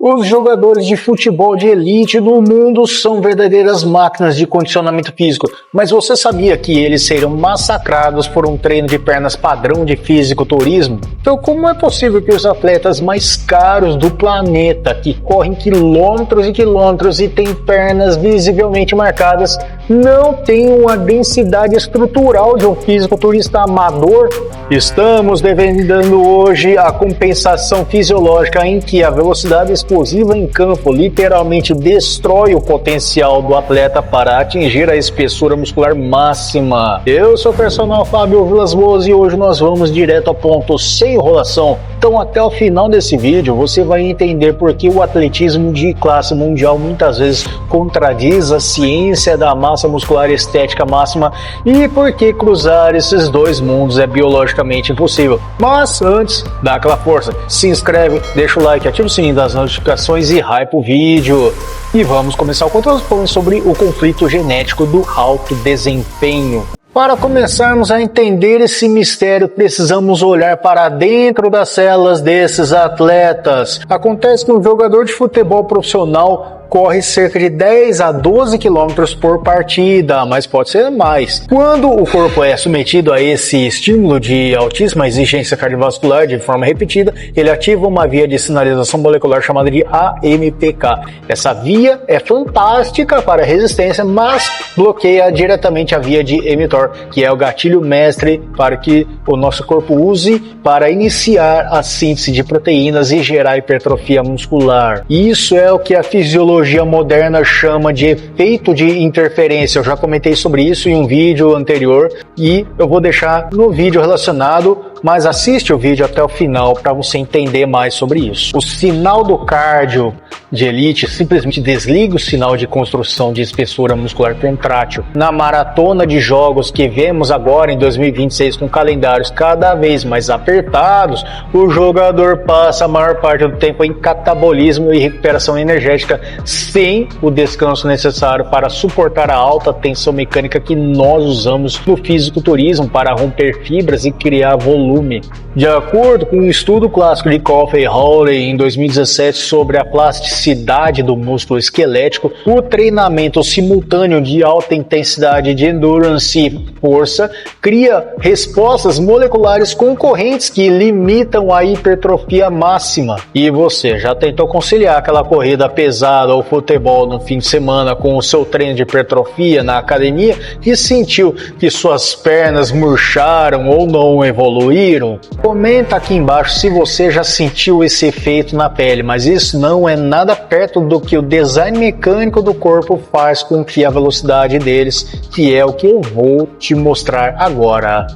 Os jogadores de futebol de elite no mundo são verdadeiras máquinas de condicionamento físico, mas você sabia que eles seriam massacrados por um treino de pernas padrão de fisiculturismo? Então, como é possível que os atletas mais caros do planeta, que correm quilômetros e quilômetros e têm pernas visivelmente marcadas, não tenham a densidade estrutural de um fisiculturista amador? Estamos desvendando hoje a compensação fisiológica em que a velocidade explosiva em campo literalmente destrói o potencial do atleta para atingir a espessura muscular máxima. Eu sou o personal Fábio Vilas Boas e hoje nós vamos direto ao ponto, sem enrolação. Então até o final desse vídeo você vai entender por que o atletismo de classe mundial muitas vezes contradiz a ciência da massa muscular estética máxima e por que cruzar esses dois mundos é biologicamente impossível. Mas antes, dá aquela força, se inscreve, deixa o like, ativa o sininho das notificações e hype o vídeo. E vamos começar o conteúdo falando sobre o conflito genético do alto desempenho. Para começarmos a entender esse mistério, precisamos olhar para dentro das células desses atletas. Acontece que um jogador de futebol profissional corre cerca de 10 a 12 km por partida, mas pode ser mais. Quando o corpo é submetido a esse estímulo de altíssima exigência cardiovascular de forma repetida, ele ativa uma via de sinalização molecular chamada de AMPK. Essa via é fantástica para a resistência, mas bloqueia diretamente a via de mTOR, que é o gatilho mestre para que o nosso corpo use para iniciar a síntese de proteínas e gerar hipertrofia muscular. Isso é o que a fisiologia moderna chama de efeito de interferência. Eu já comentei sobre isso em um vídeo anterior e eu vou deixar no vídeo relacionado, mas assiste o vídeo até o final para você entender mais sobre isso. O sinal do cardio de elite simplesmente desliga o sinal de construção de espessura muscular contrátil. Na maratona de jogos que vemos agora em 2026 com calendários cada vez mais apertados, o jogador passa a maior parte do tempo em catabolismo e recuperação energética sem o descanso necessário para suportar a alta tensão mecânica que nós usamos no fisiculturismo para romper fibras e criar volume. De acordo com um estudo clássico de Coffey e Hawley em 2017 sobre a plasticidade do músculo esquelético, o treinamento simultâneo de alta intensidade de endurance e força cria respostas moleculares concorrentes que limitam a hipertrofia máxima. E você já tentou conciliar aquela corrida pesada ou futebol no fim de semana com o seu treino de hipertrofia na academia e sentiu que suas pernas murcharam ou não evoluíram? Comenta aqui embaixo se você já sentiu esse efeito na pele, mas isso não é nada perto do que o design mecânico do corpo faz com que a velocidade deles, que é o que eu vou te mostrar agora.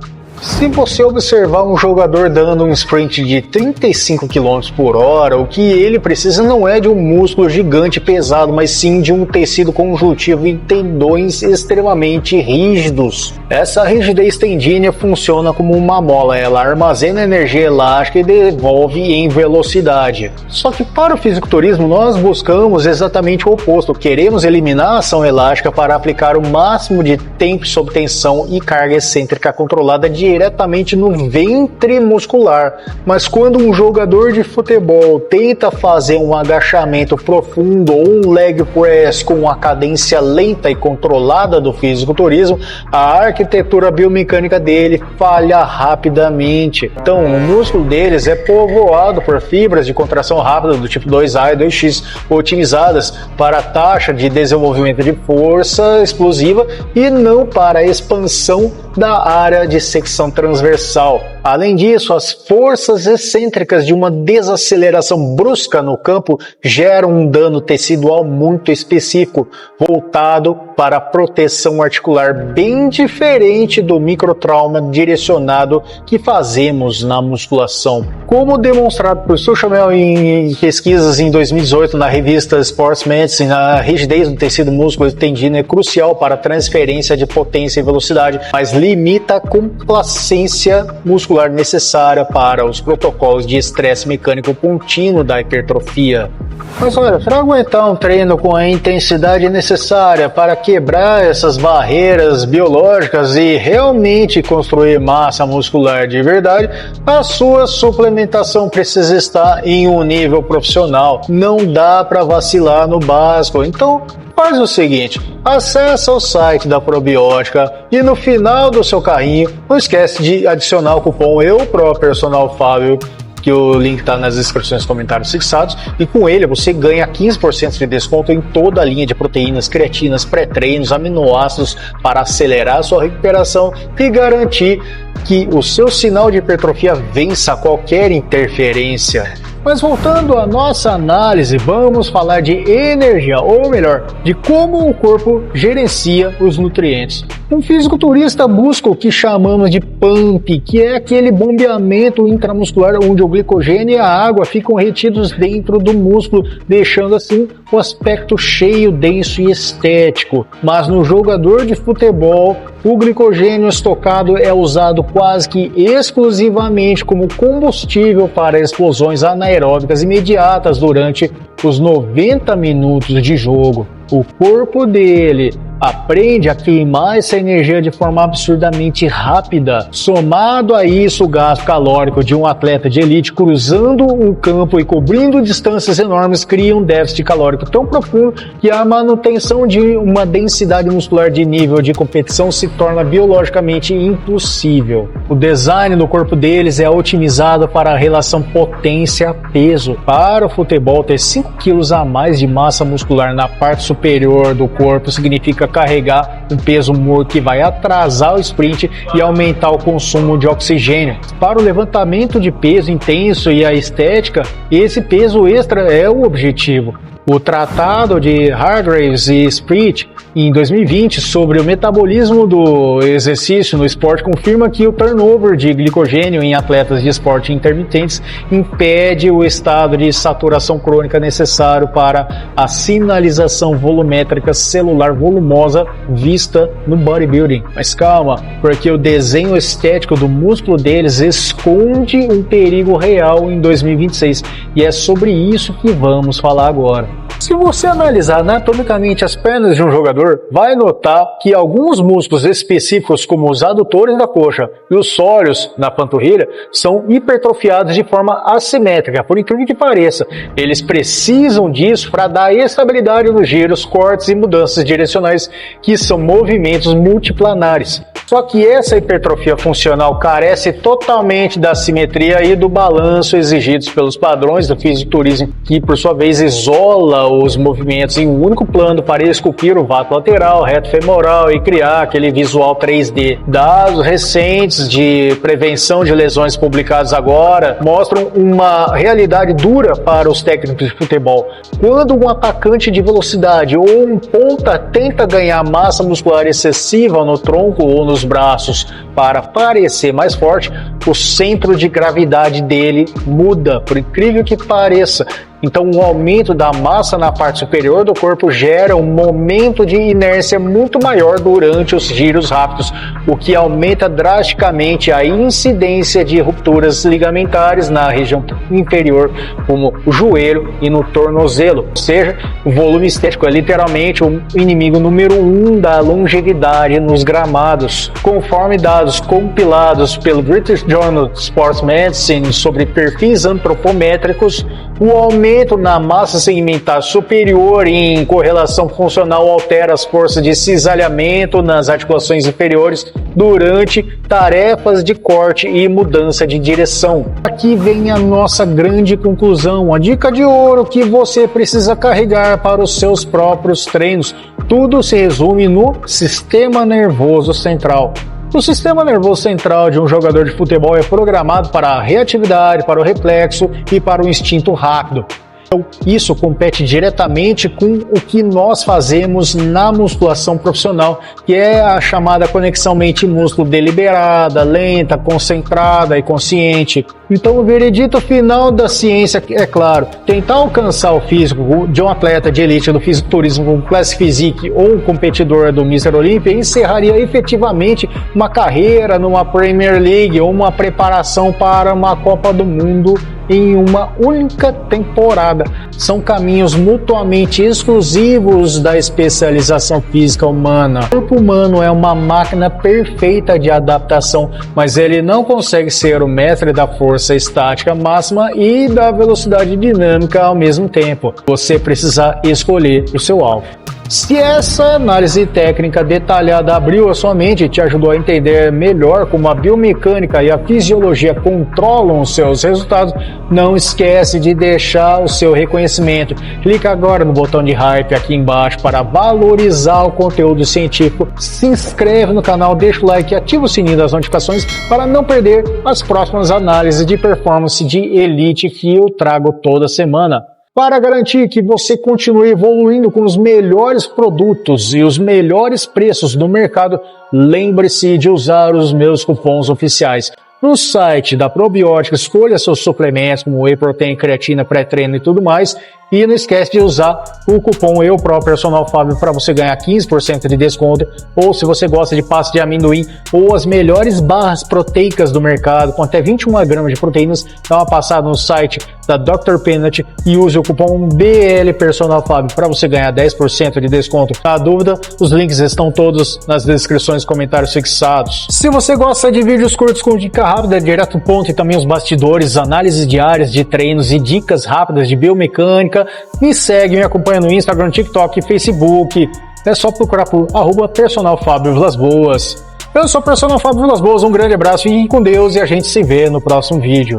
Se você observar um jogador dando um sprint de 35 km por hora, o que ele precisa não é de um músculo gigante pesado, mas sim de um tecido conjuntivo e tendões extremamente rígidos. Essa rigidez tendínea funciona como uma mola, ela armazena energia elástica e devolve em velocidade. Só que para o fisiculturismo nós buscamos exatamente o oposto, queremos eliminar a ação elástica para aplicar o máximo de tempo sob tensão e carga excêntrica controlada diretamente no ventre muscular. Mas quando um jogador de futebol tenta fazer um agachamento profundo ou um leg press com a cadência lenta e controlada do fisiculturismo, a arquitetura biomecânica dele falha rapidamente. Então o músculo deles é povoado por fibras de contração rápida do tipo 2A e 2X otimizadas para a taxa de desenvolvimento de força explosiva e não para a expansão da área de secção transversal. Além disso, as forças excêntricas de uma desaceleração brusca no campo geram um dano tecidual muito específico, voltado para a proteção articular, bem diferente do microtrauma direcionado que fazemos na musculação. Como demonstrado por Suchamel em pesquisas em 2018 na revista Sports Medicine, a rigidez do tecido músculo tendino é crucial para a transferência de potência e velocidade, mas limita a complacência muscular necessária para os protocolos de estresse mecânico contínuo da hipertrofia. Mas olha, para aguentar um treino com a intensidade necessária para quebrar essas barreiras biológicas e realmente construir massa muscular de verdade, a sua suplementação precisa estar em um nível profissional. Não dá para vacilar no básico. Então, faz o seguinte, acessa o site da Probiótica e no final do seu carrinho, não esquece de adicionar o cupom EUPROPERSONALFábio, que o link está nas descrições e comentários fixados, e com ele você ganha 15% de desconto em toda a linha de proteínas, creatinas, pré-treinos, aminoácidos para acelerar a sua recuperação e garantir que o seu sinal de hipertrofia vença qualquer interferência. Mas voltando à nossa análise, vamos falar de energia, ou melhor, de como o corpo gerencia os nutrientes. Um fisiculturista busca o que chamamos de pump, que é aquele bombeamento intramuscular onde o glicogênio e a água ficam retidos dentro do músculo, deixando assim o aspecto cheio, denso e estético. Mas no jogador de futebol, o glicogênio estocado é usado quase que exclusivamente como combustível para explosões anaeróbicas imediatas durante os 90 minutos de jogo. O corpo dele aprende a queimar essa energia de forma absurdamente rápida. Somado a isso, o gasto calórico de um atleta de elite cruzando um campo e cobrindo distâncias enormes cria um déficit calórico tão profundo que a manutenção de uma densidade muscular de nível de competição se torna biologicamente impossível. O design do corpo deles é otimizado para a relação potência-peso. Para o futebol, ter 5 quilos a mais de massa muscular na parte superior do corpo significa carregar um peso morto que vai atrasar o sprint e aumentar o consumo de oxigênio. Para o levantamento de peso intenso e a estética, esse peso extra é o objetivo. O tratado de Hargraves e Sprit, em 2020, sobre o metabolismo do exercício no esporte, confirma que o turnover de glicogênio em atletas de esporte intermitentes impede o estado de saturação crônica necessário para a sinalização volumétrica celular volumosa vista no bodybuilding. Mas calma, porque o desenho estético do músculo deles esconde um perigo real em 2026, e é sobre isso que vamos falar agora. Se você analisar anatomicamente as pernas de um jogador, vai notar que alguns músculos específicos, como os adutores da coxa e os sólios na panturrilha, são hipertrofiados de forma assimétrica, por incrível que pareça. Eles precisam disso para dar estabilidade nos giros, cortes e mudanças direcionais, que são movimentos multiplanares. Só que essa hipertrofia funcional carece totalmente da simetria e do balanço exigidos pelos padrões do fisiculturismo, que por sua vez isola os movimentos em um único plano para esculpir o vato lateral, reto femoral e criar aquele visual 3D. Dados recentes de prevenção de lesões publicados agora mostram uma realidade dura para os técnicos de futebol. Quando um atacante de velocidade ou um ponta tenta ganhar massa muscular excessiva no tronco ou nos braços para parecer mais forte, o centro de gravidade dele muda, por incrível que pareça. Então, o aumento da massa na parte superior do corpo gera um momento de inércia muito maior durante os giros rápidos, o que aumenta drasticamente a incidência de rupturas ligamentares na região inferior, como o joelho e no tornozelo. Ou seja, o volume estético é literalmente o inimigo número 1 da longevidade nos gramados. Conforme dados compilados pelo British Journal of Sports Medicine sobre perfis antropométricos, o aumento na massa segmentar superior em correlação funcional altera as forças de cisalhamento nas articulações inferiores durante tarefas de corte e mudança de direção. Aqui vem a nossa grande conclusão, a dica de ouro que você precisa carregar para os seus próprios treinos. Tudo se resume no sistema nervoso central. O sistema nervoso central de um jogador de futebol é programado para a reatividade, para o reflexo e para o instinto rápido. Então, isso compete diretamente com o que nós fazemos na musculação profissional, que é a chamada conexão mente-músculo deliberada, lenta, concentrada e consciente. Então, o veredito final da ciência é claro, tentar alcançar o físico de um atleta de elite do fisiculturismo como Classic Physique ou um competidor do Mr. Olympia encerraria efetivamente uma carreira numa Premier League ou uma preparação para uma Copa do Mundo em uma única temporada. São caminhos mutuamente exclusivos da especialização física humana. O corpo humano é uma máquina perfeita de adaptação, mas ele não consegue ser o mestre da força estática máxima e da velocidade dinâmica ao mesmo tempo. Você precisa escolher o seu alvo. Se essa análise técnica detalhada abriu a sua mente e te ajudou a entender melhor como a biomecânica e a fisiologia controlam os seus resultados, não esquece de deixar o seu reconhecimento. Clica agora no botão de hype aqui embaixo para valorizar o conteúdo científico. Se inscreve no canal, deixa o like e ativa o sininho das notificações para não perder as próximas análises de performance de elite que eu trago toda semana. Para garantir que você continue evoluindo com os melhores produtos e os melhores preços do mercado, lembre-se de usar os meus cupons oficiais. No site da Probiótica, escolha seus suplementos como Whey Protein, creatina, pré-treino e tudo mais. E não esquece de usar o cupom EUPROPERSONALFABIO para você ganhar 15% de desconto. Ou se você gosta de pasta de amendoim ou as melhores barras proteicas do mercado, com até 21 gramas de proteínas, dá uma passada no site da Dr. Peanut e use o cupom BLPERSONALFABIO para você ganhar 10% de desconto. Na dúvida, os links estão todos nas descrições e comentários fixados. Se você gosta de vídeos curtos com dica rápida, direto ao ponto e também os bastidores, análises diárias de treinos e dicas rápidas de biomecânica, me segue, me acompanha no Instagram, TikTok e Facebook. É só procurar por @PersonalFábio Vilas Boas. Eu sou o Personal Fábio Vilas Boas, um grande abraço, fique com Deus e a gente se vê no próximo vídeo.